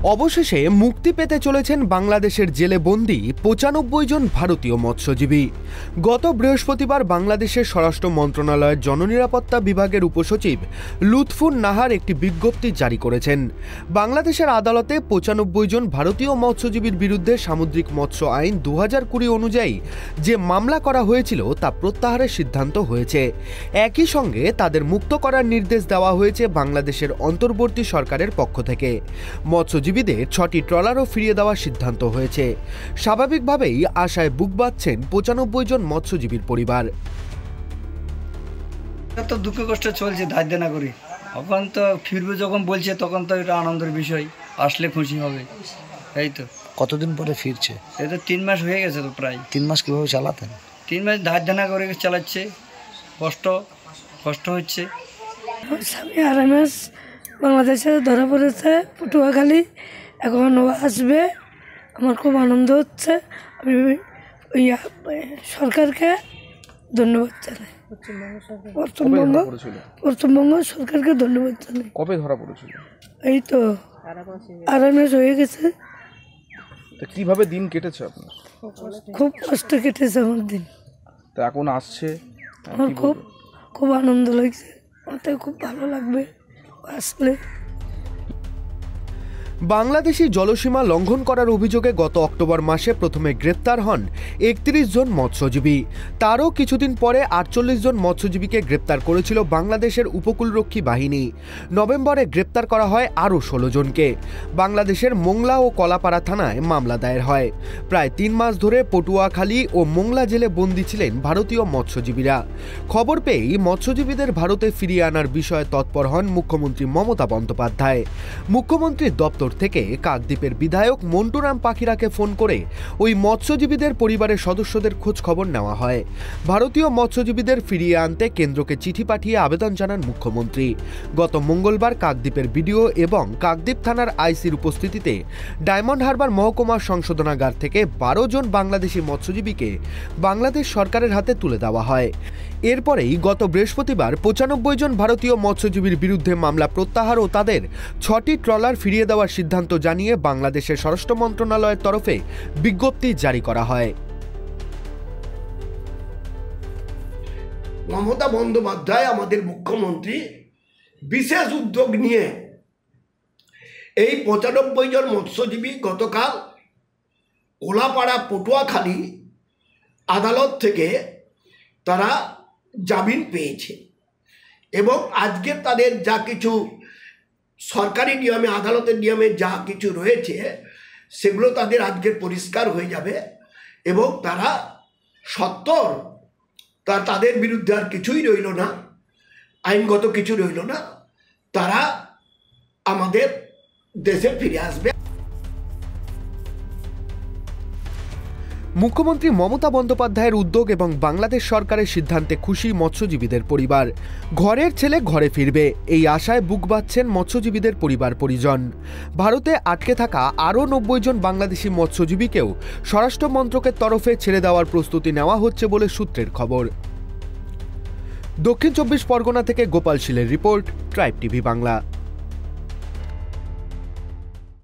অবশেষে মুক্তি পেতে চলেছেন বাংলাদেশের জেলে বন্দী ৯৫ জন ভারতীয় মৎস্যজীবী। গত বৃহস্পতিবার বাংলাদেশের স্বরাষ্ট্র মন্ত্রণালয়ের জননিরাপত্তা বিভাগের উপসচিব লুৎফুন নাহার একটি বিজ্ঞপ্তি জারি করেছেন। বাংলাদেশের আদালতে ৯৫ জন ভারতীয় মৎস্যজীবীর বিরুদ্ধে সামুদ্রিক মৎস্য আইন ২০২০ অনুযায়ী যে মামলা করা হয়েছিল তা প্রত্যাহারের সিদ্ধান্ত হয়েছে। একই সঙ্গে তাদের মুক্ত করার নির্দেশ দেওয়া হয়েছে বাংলাদেশের অন্তর্বর্তী সরকারের পক্ষ থেকে। মৎস্যজীবীদের ৬টি ট্রলারও ফিরিয়ে দেওয়ার সিদ্ধান্ত হয়েছে। স্বাভাবিকভাবেই আশায় বুক বাঁধছেন ৯৫ জন মৎস্যজীবীর পরিবার। তো দুঃখ কষ্ট চলছে ধার দেনা করি, এখন তো ফিরবে যখন বলছে তখন তো এটা আনন্দের বিষয়, আসলে খুশি হবে। এই তো কতদিন পরে ফিরছে? এই তো ৩ মাস হয়ে গেছে, তো প্রায় ৩ মাস কিভাবে চালাতেন? ৩ মাস ধার দেনা করে চালাচ্ছে, কষ্ট হচ্ছে। স্বামী RMS বাংলাদেশে ধরা পড়েছে পটুয়াখালী, এখন ও আসবে। আমার খুব আনন্দ হচ্ছে। আমি সরকারকে ধন্যবাদ জানাই, পশ্চিমবঙ্গ সরকারকে ধন্যবাদ জানাই। কবে ধরা পড়েছিল? এই তো RMS হয়ে গেছে। কিভাবে দিন কেটেছে আপনার? খুব কষ্ট কেটেছে আমার দিন। তো এখন আসছে, আমার খুব আনন্দ লাগছে, আমার খুব ভালো লাগবে আসলে। বাংলাদেশি জলসীমা লঙ্ঘন করার অভিযোগে গত অক্টোবর মাসে প্রথমে গ্রেপ্তার হন ৩১ জন মৎস্যজীবী। তারও কিছুদিন পরে ৪৮ জন মৎস্যজীবীকে গ্রেপ্তার করেছিল বাংলাদেশের উপকূলরক্ষী বাহিনী। নভেম্বরে গ্রেপ্তার করা হয় আরও ১৬ জনকে। বাংলাদেশের মোংলা ও কলাপাড়া থানায় মামলা দায়ের হয়। প্রায় ৩ মাস ধরে পটুয়াখালী ও মোংলা জেলে বন্দী ছিলেন ভারতীয় মৎস্যজীবীরা। খবর পেয়েই মৎস্যজীবীদের ভারতে ফিরিয়ে আনার বিষয়ে তৎপর হন মুখ্যমন্ত্রী মমতা বন্দ্যোপাধ্যায়। মুখ্যমন্ত্রীর দপ্তর থেকে কাকদ্বীপের বিধায়ক মন্টুরাম পাখিরাকে ফোন করে ওই মৎস্যজীবীদের পরিবারের সদস্যদের খোঁজ খবর নেওয়া হয়। ভারতীয় মৎস্যজীবীদের ফিরিয়ে আনতে কেন্দ্রকে চিঠি পাঠিয়ে আবেদন জানান মুখ্যমন্ত্রী। গত মঙ্গলবার কাকদ্বীপের বিডিও এবং কাকদ্বীপ থানার আইসির উপস্থিতিতে ডায়মন্ড হারবার মহকুমা সংশোধনাগার থেকে ১২ জন বাংলাদেশি মৎস্যজীবীকে বাংলাদেশ সরকারের হাতে তুলে দেওয়া হয়। এরপরেই গত বৃহস্পতিবার ৯৫ জন ভারতীয় মৎস্যজীবীর বিরুদ্ধে মামলা প্রত্যাহার ও তাদের ৬টি ট্রলার ফিরিয়ে দেওয়ার সিদ্ধান্ত জানিয়ে বাংলাদেশের স্বরাষ্ট্র মন্ত্রণালয়ের তরফে বিজ্ঞপ্তি জারি করা হয়। মমতা বন্দ্যোপাধ্যায় আমাদের মুখ্যমন্ত্রী বিশেষ উদ্যোগ নিয়ে এই ৯৫ জন মৎস্যজীবী গতকাল কোলাপাড়া পটুয়াখালী আদালত থেকে তারা জামিন পেয়েছে এবং আজকে তাদের যা কিছু সরকারি নিয়মে, আদালতের নিয়মে যা কিছু রয়েছে সেগুলো তাদের আজকে পরিষ্কার হয়ে যাবে এবং তারা সত্তর তাদের বিরুদ্ধে আর কিছুই রইল না, আইনগত কিছু রইল না, তারা আমাদের দেশে ফিরে আসবে। মুখ্যমন্ত্রী মমতা বন্দ্যোপাধ্যায়ের উদ্যোগ এবং বাংলাদেশ সরকারের সিদ্ধান্তে খুশি মৎস্যজীবীদের পরিবার। ঘরের ছেলে ঘরে ফিরবে, এই আশায় বুক বাঁধছেন মৎস্যজীবীদের পরিবার পরিজন। ভারতে আটকে থাকা আরও ৯০ জন বাংলাদেশি মৎস্যজীবীকেও স্বরাষ্ট্র মন্ত্রকের তরফে ছেড়ে দেওয়ার প্রস্তুতি নেওয়া হচ্ছে বলে সূত্রের খবর। দক্ষিণ ২৪ পরগনা থেকে গোপাল শীলের রিপোর্ট, ট্রাইব টিভি বাংলা।